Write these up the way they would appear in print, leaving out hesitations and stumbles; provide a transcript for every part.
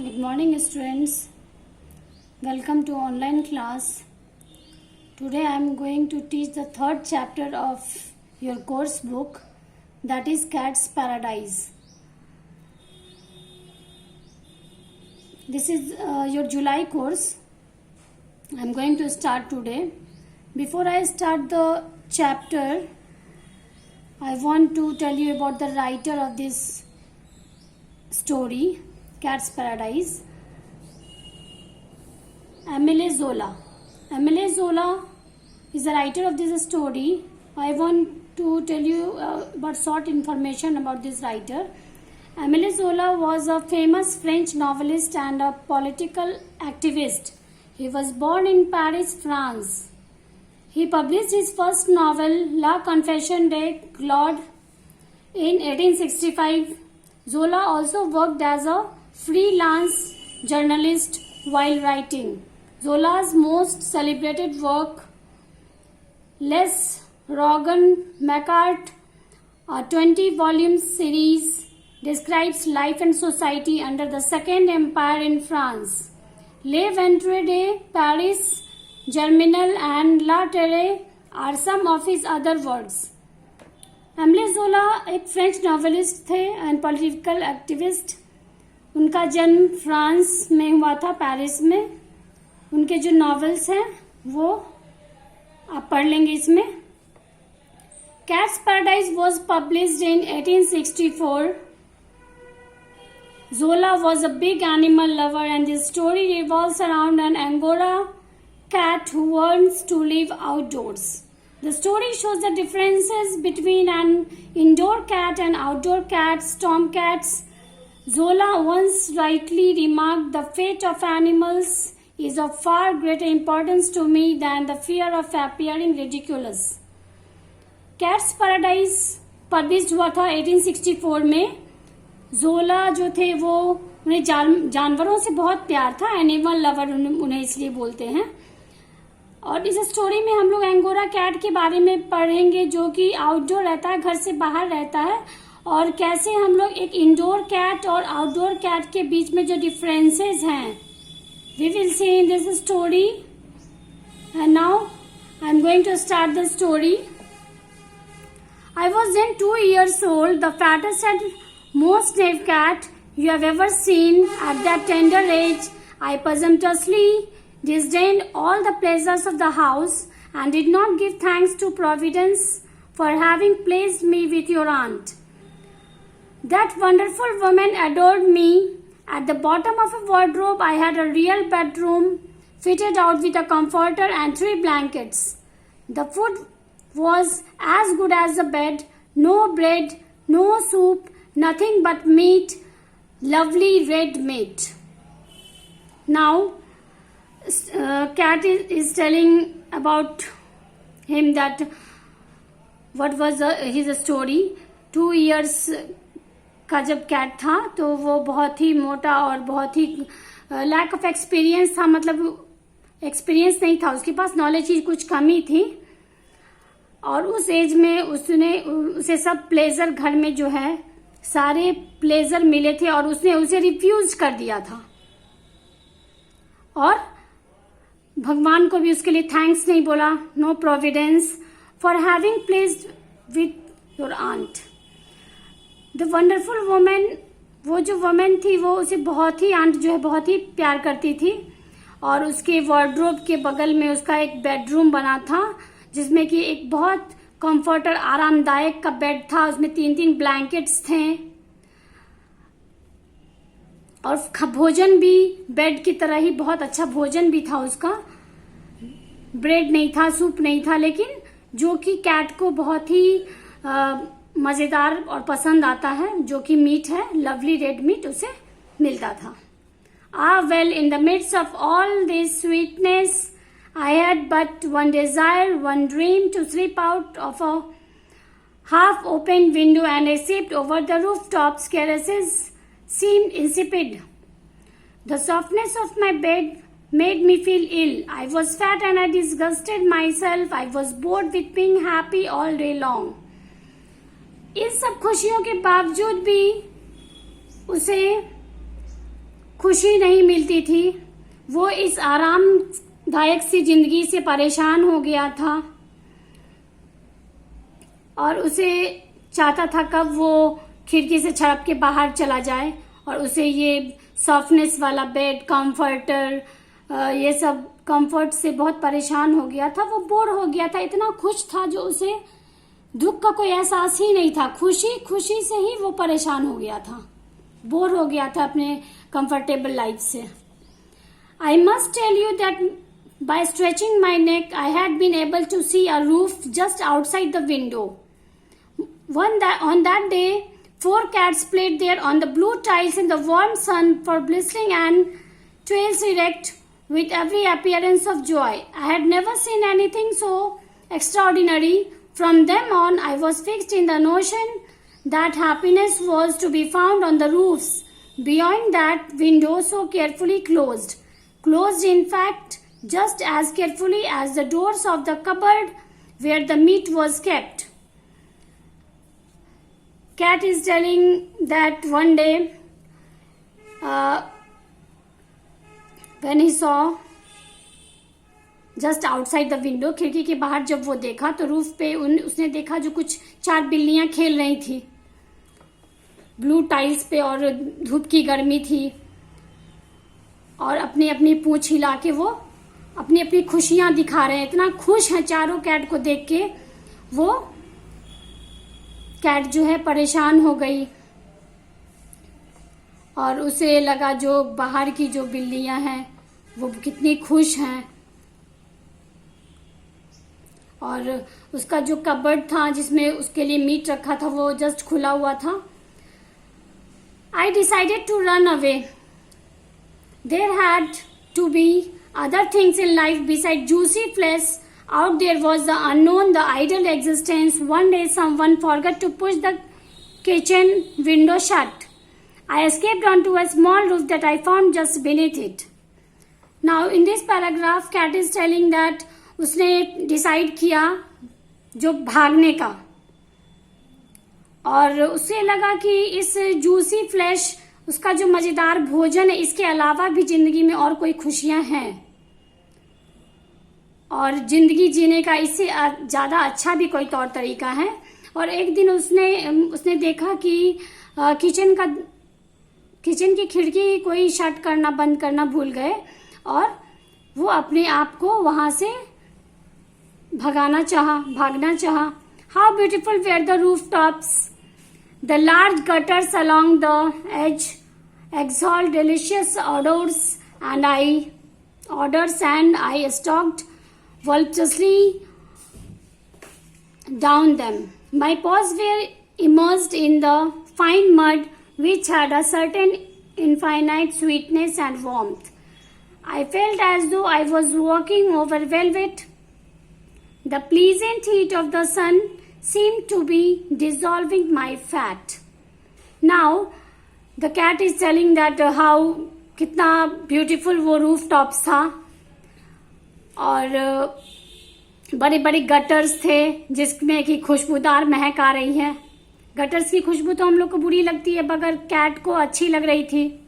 Good morning, students. Welcome to online class. Today I am going to teach the third chapter of your course book, that is Cat's Paradise. This is your July course. I am going to start today. Before I start the chapter, I want to tell you about the writer of this story, Cat's Paradise, Emile Zola. Emile Zola is the writer of this story. I want to tell you about short information about this writer. Emile Zola was a famous French novelist and a political activist. He was born in Paris, France. He published his first novel, La Confession de Claude, in 1865. Zola also worked as a freelance journalist while writing. Zola's most celebrated work, Les Rougon Macquart, a 20-volume series, describes life and society under the Second Empire in France. Les Ventres de Paris, Germinal and La Terre are some of his other works. Emile ज़ोला एक French novelist थे and political activist. उनका जन्म France में हुआ था, Paris में. उनके जो नॉवेल्स हैं वो आप पढ़ लेंगे इसमें. Cats paradise was published in 1864. Zola was a big animal lover and his story revolves around an Angora cat who wants to live outdoors. The story shows the differences between an indoor cat and outdoor cats, tomcats. Zola once rightly remarked, "The fate of animals is of far greater importance to me than the fear of appearing ridiculous." Cat's Paradise publish हुआ था 1864 में. जोला जो थे वो उन्हें जानवरों से बहुत प्यार था, एनिमल लवर उन्हें इसलिए बोलते हैं. और इस स्टोरी में हम लोग एंगोरा कैट के बारे में पढ़ेंगे जो कि आउटडोर रहता है, घर से बाहर रहता है, और कैसे हम लोग एक इंडोर कैट और आउटडोर कैट के बीच में जो डिफरेंसेस हैं we will see in this story. And now I am going to start the story. I was then 2 years old, the fattest and most knave cat you have ever seen. At that tender age, I presumptuously disdained all the pleasures of the house and did not give thanks to Providence for having placed me with your aunt. That wonderful woman adored me. At the bottom of a wardrobe, I had a real bedroom fitted out with a comforter and 3 blankets. The food was as good as the bed. No bread, no soup, nothing but meat, lovely red meat. Now, Cat is telling about him that what was his story. 2 years का जब cat था तो वो बहुत ही मोटा और बहुत ही lack of experience था, मतलब एक्सपीरियंस नहीं था उसके पास, नॉलेज की कुछ कमी थी. और उस एज में उसे सब प्लेजर घर में जो है सारे प्लेजर मिले थे और उसने उसे रिफ्यूज कर दिया था. और भगवान को भी उसके लिए थैंक्स नहीं बोला. No providence for having placed with your aunt. The wonderful women, वो जो वुमेन थी वो उसे बहुत ही, आंट जो है बहुत ही प्यार करती थी. और उसके वार्डरोब के बगल में उसका एक बेडरूम बना था जिसमें कि एक बहुत कंफर्टर आरामदायक का बेड था. उसमें 3-3 ब्लैंकेट्स थे और भोजन भी बेड की तरह ही बहुत अच्छा भोजन भी था उसका. ब्रेड नहीं था, सूप नहीं था, लेकिन जो कि कैट को बहुत ही मजेदार और पसंद आता है, जो कि मीट है, लवली रेड मीट उसे मिलता था. Well, in the midst of all this sweetness I had but one desire, one dream, to slip out of a half-opened window and escape over the rooftops. Caresses seemed insipid. The softness of my bed made me feel ill. I was fat and I disgusted myself. I was bored with being happy all day long. इन सब खुशियों के बावजूद भी उसे खुशी नहीं मिलती थी। वो इस आरामदायक सी जिंदगी से परेशान हो गया था और उसे चाहता था कब वो खिड़की से छड़प के बाहर चला जाए और उसे ये सॉफ्टनेस वाला बेड, कंफर्टर, ये सब कंफर्ट से बहुत परेशान हो गया था। वो बोर हो गया था, इतना खुश था जो उसे दुख का कोई एहसास ही नहीं था। खुशी खुशी से ही वो परेशान हो गया था, बोर हो गया था अपने कंफर्टेबल लाइफ से। I must tell you that by stretching my neck, I had been able to see a roof just outside the window. On that day, 4 cats played there on the blue tiles in the warm sun, for blistering and tails erect with every appearance of joy. I had never seen anything so extraordinary. From them on, I was fixed in the notion that happiness was to be found on the roofs beyond that window so carefully closed. Closed, in fact, just as carefully as the doors of the cupboard where the meat was kept. Cat is telling that one day when he saw just outside the window, खिड़की के बाहर जब वो देखा तो roof पे उसने देखा जो कुछ 4 बिल्लियां खेल रही थी ब्लू टाइल्स पे, और धूप की गर्मी थी और अपनी अपनी पूंछ हिला के वो अपनी अपनी खुशियां दिखा रहे हैं। इतना खुश हैं चारों कैट को देख के। वो कैट जो है परेशान हो गई और उसे लगा जो बाहर की जो बिल्लियां हैं वो कितनी खुश हैं, और उसका जो कबर्ड था जिसमें उसके लिए मीट रखा था वो जस्ट खुला हुआ था। I decided to run away. There had to be other things in life besides juicy flesh. Out there was the unknown, the idle existence. One day someone forgot to push the kitchen window shut. I escaped onto a small roof that I found just beneath it. Now in this paragraph, cat is telling that उसने decide किया जो भागने का, और उसे लगा कि इस जूसी फ्लैश, उसका जो मजेदार भोजन है, इसके अलावा भी जिंदगी में और कोई खुशियां हैं और जिंदगी जीने का इससे ज्यादा अच्छा भी कोई तौर तरीका है। और एक दिन उसने देखा कि किचन की खिड़की कोई शट करना, बंद करना भूल गए और वो अपने आप को वहां से भागना चाहा। How beautiful were the rooftops! The large gutters along the edge exhaled delicious odors, and I stalked voluptuously down them. My paws were immersed in the fine mud, which had a certain infinite sweetness and warmth. I felt as though I was walking over velvet. The pleasant heat of the sun seemed to be dissolving my fat. Now, the cat is telling that how कितना beautiful वो roof tops था और बड़े बड़े gutters थे जिसमें कि खुशबूदार महक आ रही है। गटर्स की खुशबू तो हम लोग को बुरी लगती है, मगर कैट को अच्छी लग रही थी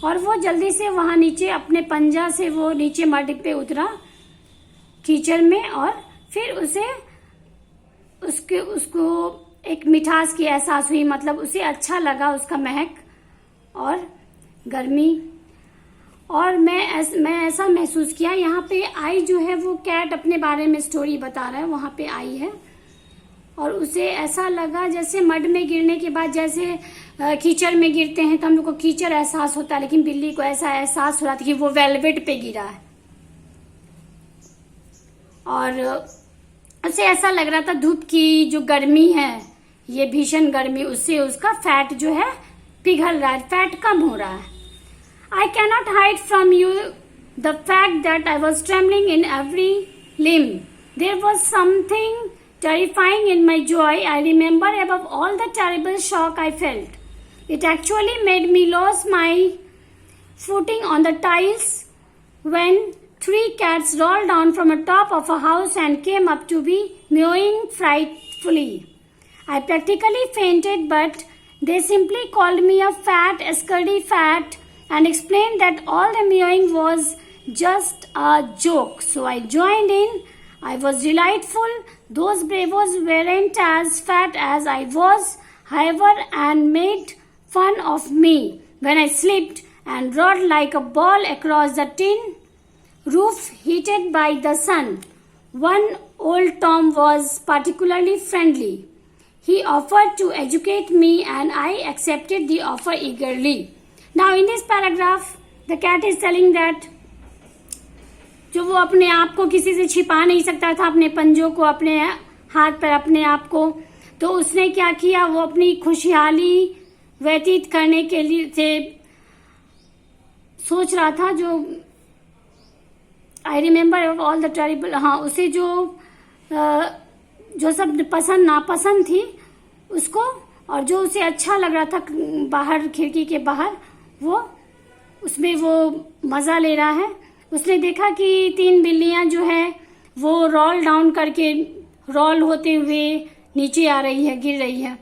और वो जल्दी से वहां नीचे अपने पंजा से वो नीचे मड पे उतरा कीचड़ में, और फिर उसको एक मिठास की एहसास हुई, मतलब उसे अच्छा लगा उसका महक और गर्मी। और मैं ऐसा महसूस किया, यहाँ पे आई जो है वो कैट अपने बारे में स्टोरी बता रहा है, वहां पे आई है और उसे ऐसा लगा जैसे मड में गिरने के बाद जैसे कीचड़ में गिरते हैं तो हम लोग को कीचड़ एहसास होता है, लेकिन बिल्ली को ऐसा एहसास हो रहा था कि वो वेलवेट पे गिरा है और उसे ऐसा लग रहा था धूप की जो गर्मी है, ये भीषण गर्मी, उससे उसका फैट जो है पिघल रहा है, फैट कम हो रहा है। I cannot hide from you the fact that I was trembling in every limb. There was something terrifying in my joy. I remember above all the terrible shock I felt. It actually made me lose my footing on the tiles when 3 cats rolled down from the top of a house and came up to me mewing frightfully. I practically fainted, but they simply called me a fat, scurdy fat and explained that all the meowing was just a joke. So I joined in. I was delightful. Those bravos weren't as fat as I was, however, and made fun of me when I slipped and rolled like a ball across the tin roof heated by the sun. One old Tom was particularly friendly. He offered to educate me and I accepted the offer eagerly. Now in this paragraph, the cat is telling that जो वो अपने आप को किसी से छिपा नहीं सकता था, अपने पंजों को, अपने हाथ पर, अपने आप को, तो उसने क्या किया, वो अपनी खुशहाली व्यतीत करने के लिए से सोच रहा था. जो I remember all the terrible, हाँ, उसे जो सब पसंद नापसंद थी उसको, और जो उसे अच्छा लग रहा था बाहर, खिड़की के बाहर, वो उसमें वो मजा ले रहा है. उसने देखा कि 3 बिल्लियां जो है वो रोल डाउन करके, रोल होते हुए नीचे आ रही है, गिर रही है,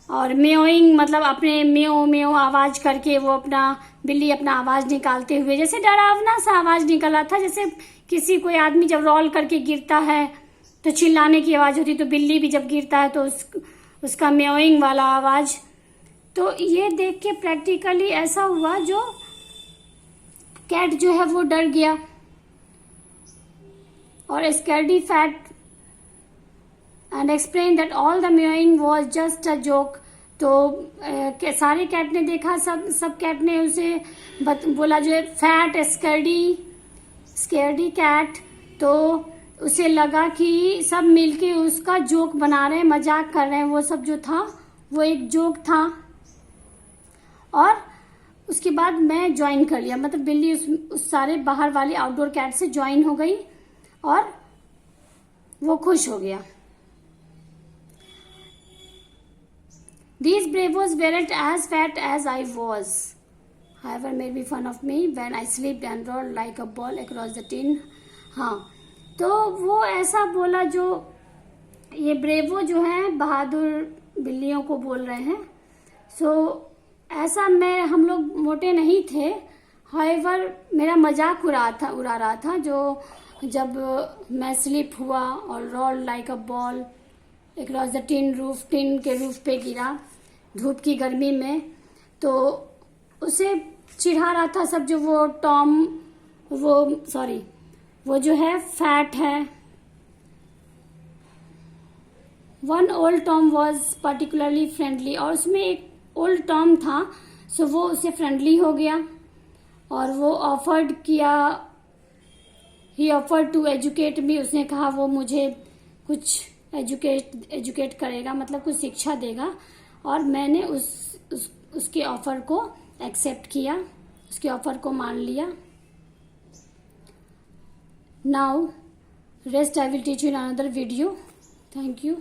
और मेओइंग मतलब अपने मेओ मेओ आवाज करके वो बिल्ली अपना आवाज निकालते हुए, जैसे डरावना सा आवाज निकला था, जैसे किसी कोई आदमी जब रोल करके गिरता है तो चिल्लाने की आवाज होती, तो बिल्ली भी जब गिरता है तो उसका मेओइंग वाला आवाज. तो ये देख के प्रैक्टिकली ऐसा हुआ, जो कैट जो है वो डर गया, और scaredy fat and explain that all the meowing was just a joke. तो सारे कैट ने देखा, सब कैट ने उसे बोला, जो है फैट स्कैर्डी कैट, तो उसे लगा कि सब मिलके उसका जोक बना रहे हैं, मजाक कर रहे हैं. वो सब जो था वो एक जोक था. और उसके बाद मैं ज्वाइन कर लिया, मतलब बिल्ली उस सारे बाहर वाले आउटडोर कैट से ज्वाइन हो गई और वो खुश हो गया. These bravos weren't as fat as I was, however made fun of me when I slipped and rolled like a ball across the tin. हाँ, तो वो ऐसा बोला, जो ये ब्रेवो जो है बहादुर बिल्लियों को बोल रहे हैं. ऐसा हम लोग मोटे नहीं थे, हाउएवर मेरा मजाक उड़ा रहा था, जो जब मैं स्लिप हुआ और roll like a ball across the tin के रूफ पे गिरा धूप की गर्मी में, तो उसे चिढ़ा रहा था सब. जो वो टॉम, वो जो है फैट है. One old Tom was particularly friendly, और उसमें एक ओल्ड टॉम था, सो वो उसे फ्रेंडली हो गया और वो ऑफर्ड किया, he offered to educate me, उसने कहा वो मुझे कुछ एजुकेट करेगा, मतलब कुछ शिक्षा देगा, और मैंने उसके ऑफर को एक्सेप्ट किया, उसके ऑफर को मान लिया. Now rest I will teach you in another video. Thank you.